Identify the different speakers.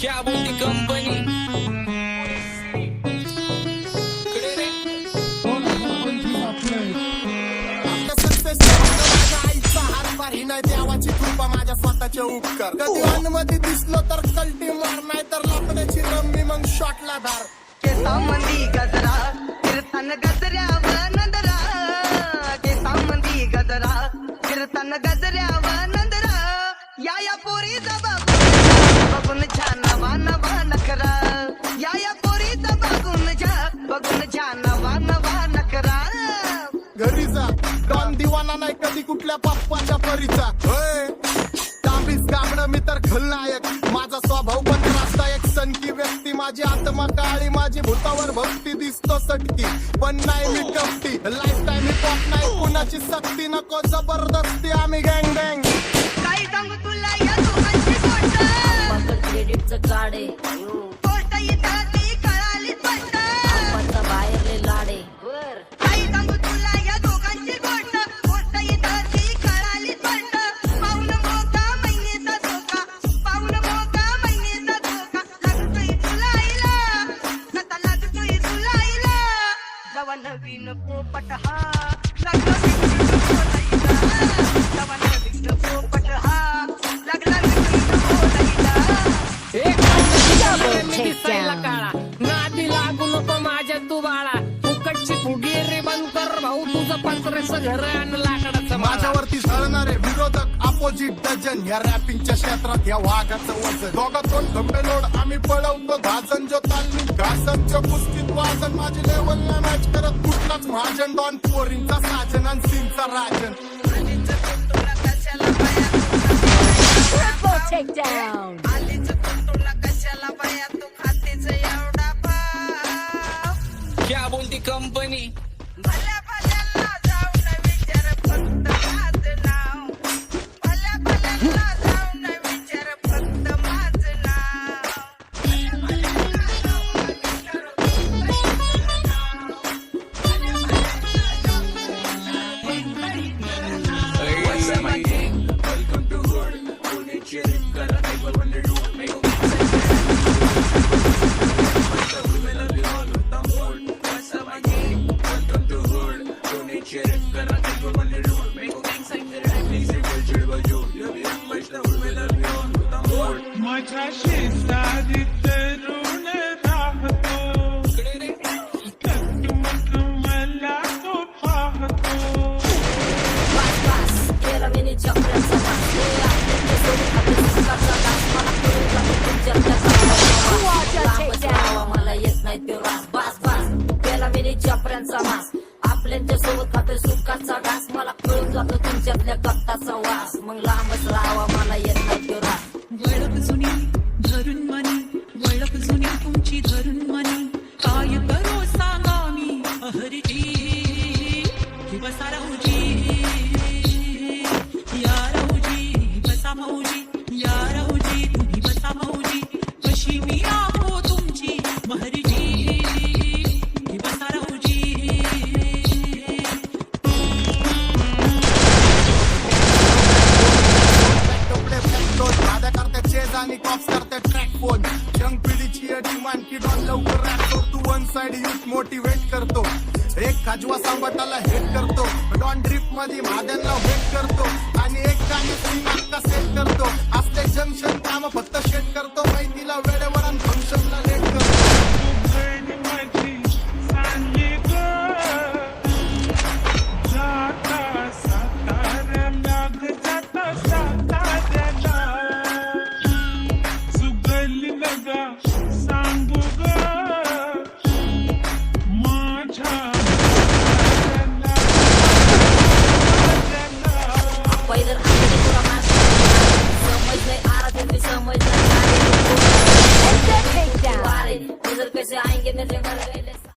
Speaker 1: क्या बोलती कंपनी
Speaker 2: देवाची कृपा माझ्या स्वतःचे उपकार कधी अनुमती दिसलो तर कल्टी मार नाही तर लाकडाची रम्मी मग शॉटला धार
Speaker 3: केसांमंदी गजरा कीर्तन गजऱ्यावर नंदरा केसांमंदी गजरा कीर्तन गजऱ्यावर नंदरा या पोरीचा बघून छान नवा नवा नखरा या पोरीचा बघून छान नवा नवा नखरा
Speaker 2: घरी जा डॉन दिवाना नाही कधी कुठल्या पप्पाच्या परीचा तांबीस गाबड मी तर खलनायक माझा स्वभाव पण त्रासदायक सनकी व्यक्ती माझी आत्मा काळी माझी भूतावर भक्ती दिसतो सटकी पण नाही मी कपटी लाईफ टाईम मी पॉप नाही कुणाची सक्ती नको जबरदस्ती आम्ही गँग गँग
Speaker 3: काही सांगू तुला या दोघांची गोष्ट
Speaker 4: क्रेडिटचं काढे
Speaker 3: गोष्ट इथं ती कळाली स्पष्ट
Speaker 4: आपाचा बाहेरले लाडे
Speaker 3: काही सांगू तुला या दोघांची गोष्ट गोष्ट इथं ती कळाली स्पष्ट पाऊन मोका महिनेचा धोका पाऊन मोका महिनेचा धोका लागतोय तुला आईला सता लागतोय तुला आईला जवा नवीन पोपट हा लागला विष्णू बोलायला जवा नवीन पोपट हा लागला विष्णू बोलायला
Speaker 1: दिसायला काळा नादी लागू नको माझ्या तू बाळा फुकटची फुगी रे बंद कर भाऊ तुझं पत्र्याचं घर आणि लाकडाचं
Speaker 2: माझ्यावरती झळणारे विरोधक अपोजिट डजन या रॅपिंगच्या क्षेत्रात या वाघाचं वजन दोघातून खंबे लोड आम्ही पळवतो धाजन जो तालमी घासनच्या कुस्तीत वाजन माझी लेवल नाही मॅच करत कुठलाच महाजन डॉन पोरींचा साजन आणि सीनचा राजन
Speaker 4: Triple takedown.
Speaker 1: क्या बोलती कंपनी
Speaker 5: माझ्या शेजारी तरुण राहतो मग मला तो पाहतो
Speaker 4: केला मी चक्राचा मला येत नाही ते रास बास बास केला मी चपऱ्यांचा मास आपल्यांच्या सोबत खाते सुखाचा घास मला कळून जातो तुमच्यातल्या गप्पाचा वास मग लांबच राहावा मला येत नाही ते रास
Speaker 6: वळख जुनी धरून मनी वळख जुनी तुमची धरून मनी काय करो सांगा मी अहरीची बसा राहूजी या राहूजी बसा भाऊजी या राहूजी तुम्ही बसा भाऊजी कशी मी राहो तुमची महरीजी बसा राहूजी
Speaker 2: आणि कॉप्स करते ट्रॅक फोन यंग पिढीची डिमांड की डॉन लवकर राखतो तू वन साइड युथ मोटिवेट करतो एक खाजवा सांबटाला हेट करतो डॉन ड्रिप मध्ये महाद्यांना वेट करतो आणि एक गाणी सीन अक्का सेट करतो असले जंक्शन काम फक्त शेट करतो माहितीला वेळेवर फंक्शन